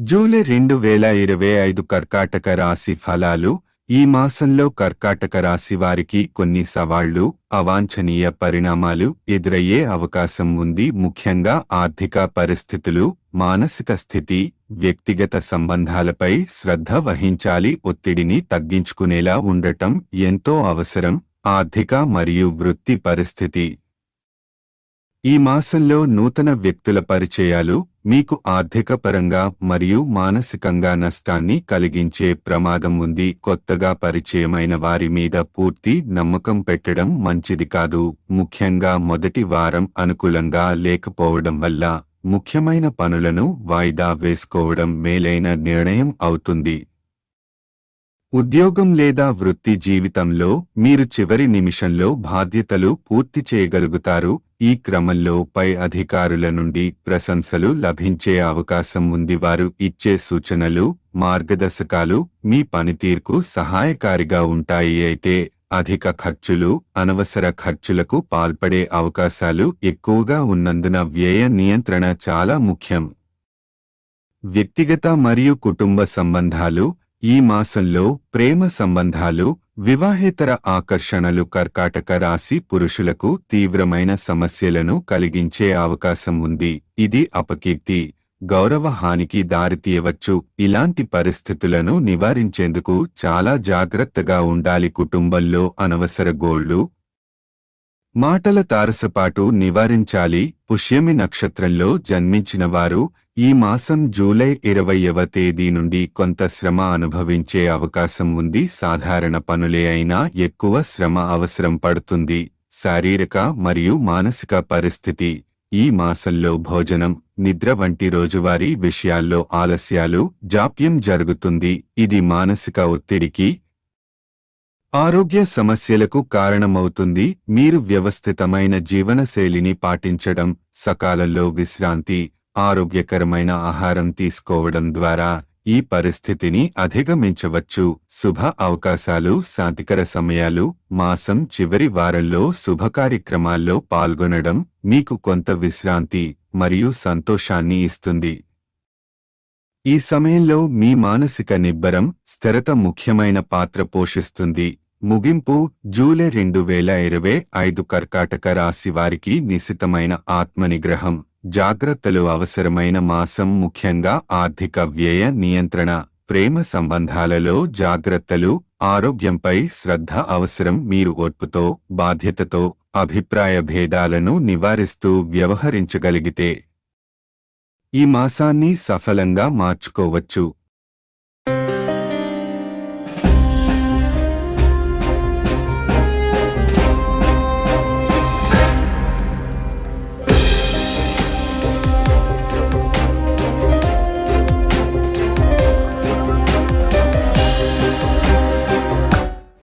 July 2025 కర్కాటక రాశి ఫలాలు. ఈ మాసంలో కర్కాటక రాశి వారికి కొన్ని సవాళ్లు, అవాంఛనీయ పరిణామాలు ఎదురయ్యే అవకాశం ఉంది. ముఖ్యంగా ఆర్థిక పరిస్థితులు, మానసిక స్థితి, వ్యక్తిగత సంబంధాలపై శ్రద్ధ వహించాలి. ఒత్తిడిని తగ్గించుకునేలా ఉండటం ఎంతో అవసరం. ఆర్థిక మరియు వృత్తి పరిస్థితి. ఈ మాసంలో నూతన వ్యక్తుల పరిచయాలు మీకు ఆర్థికపరంగా మరియు మానసికంగా నష్టాన్ని కలిగించే ప్రమాదం ఉంది. కొత్తగా పరిచయమైన వారి మీద పూర్తి నమ్మకం పెట్టడం మంచిది కాదు. ముఖ్యంగా మొదటి వారం అనుకూలంగా లేకపోవడం వల్ల ముఖ్యమైన పనులను వాయిదా వేసుకోవడం మేలైన నిర్ణయం అవుతుంది. ఉద్యోగం లేదా వృత్తి జీవితంలో మీరు చివరి నిమిషంలో బాధ్యతలు పూర్తి చేయగలుగుతారు. ఈ క్రమంలో పై అధికారుల నుండి ప్రశంసలు లభించే అవకాశం ఉంది. వారు ఇచ్చే సూచనలు, మార్గదర్శకాలు మీ పనితీరుకు సహాయకారిగా ఉంటాయి. అయితే అధిక ఖర్చులు, అనవసర ఖర్చులకు పాల్పడే అవకాశాలు ఎక్కువగా ఉన్నందున వ్యయ నియంత్రణ చాలా ముఖ్యం. వ్యక్తిగత మరియు కుటుంబ సంబంధాలు. ఈ మాసంలో ప్రేమ సంబంధాలు, వివాహేతర ఆకర్షణలు కర్కాటక రాశి పురుషులకు తీవ్రమైన సమస్యలను కలిగించే అవకాశం ఉంది. ఇది అపకీర్తి, గౌరవ హానికి దారితీయవచ్చు. ఇలాంటి పరిస్థితులను నివారించేందుకు చాలా జాగ్రత్తగా ఉండాలి. కుటుంబంలో అనవసర గోళ్లు, మాటల తారసపాటు నివారించాలి. పుష్యమి నక్షత్రంలో జన్మించిన వారు ఈ మాసం జూలై 20వ తేదీ నుండి కొంత శ్రమ అనుభవించే అవకాశం ఉంది. సాధారణ పనులే అయినా ఎక్కువ శ్రమ అవసరం పడుతుంది. శారీరక మరియు మానసిక పరిస్థితి. ఈ మాసంలో భోజనం, నిద్ర వంటి రోజువారీ విషయాల్లో ఆలస్యాలు, జాప్యం జరుగుతుంది. ఇది మానసిక ఒత్తిడికి, ఆరోగ్య సమస్యలకు కారణమవుతుంది. మీరు వ్యవస్థితమైన జీవనశైలిని పాటించడం, సకాలంలో విశ్రాంతి, ఆరోగ్యకరమైన ఆహారం తీసుకోవడం ద్వారా ఈ పరిస్థితిని అధిగమించవచ్చు. శుభ అవకాశాలు, శాంతికర సమయాలు. మాసం చివరి వారంలో శుభకార్యక్రమాల్లో పాల్గొనడం మీకు కొంత విశ్రాంతి మరియు సంతోషాన్ని ఇస్తుంది. ఈ సమయంలో మీ మానసిక నిబ్బరం, స్థిరత ముఖ్యమైన పాత్ర పోషిస్తుంది. ముగింపు. జూలై 2025 కర్కాటక రాశి వారికి నిశితమైన ఆత్మనిగ్రహం, జాగ్రత్తలు అవసరమైన మాసం. ముఖ్యంగా ఆర్థిక వ్యయ నియంత్రణ, ప్రేమ సంబంధాలలో జాగ్రత్తలు, ఆరోగ్యంపై శ్రద్ధ అవసరం. మీరు ఓర్పుతో, బాధ్యతతో అభిప్రాయ భేదాలను నివారిస్తూ వ్యవహరించగలిగితే ఈ మాసాన్ని సఫలంగా మార్చుకోవచ్చు.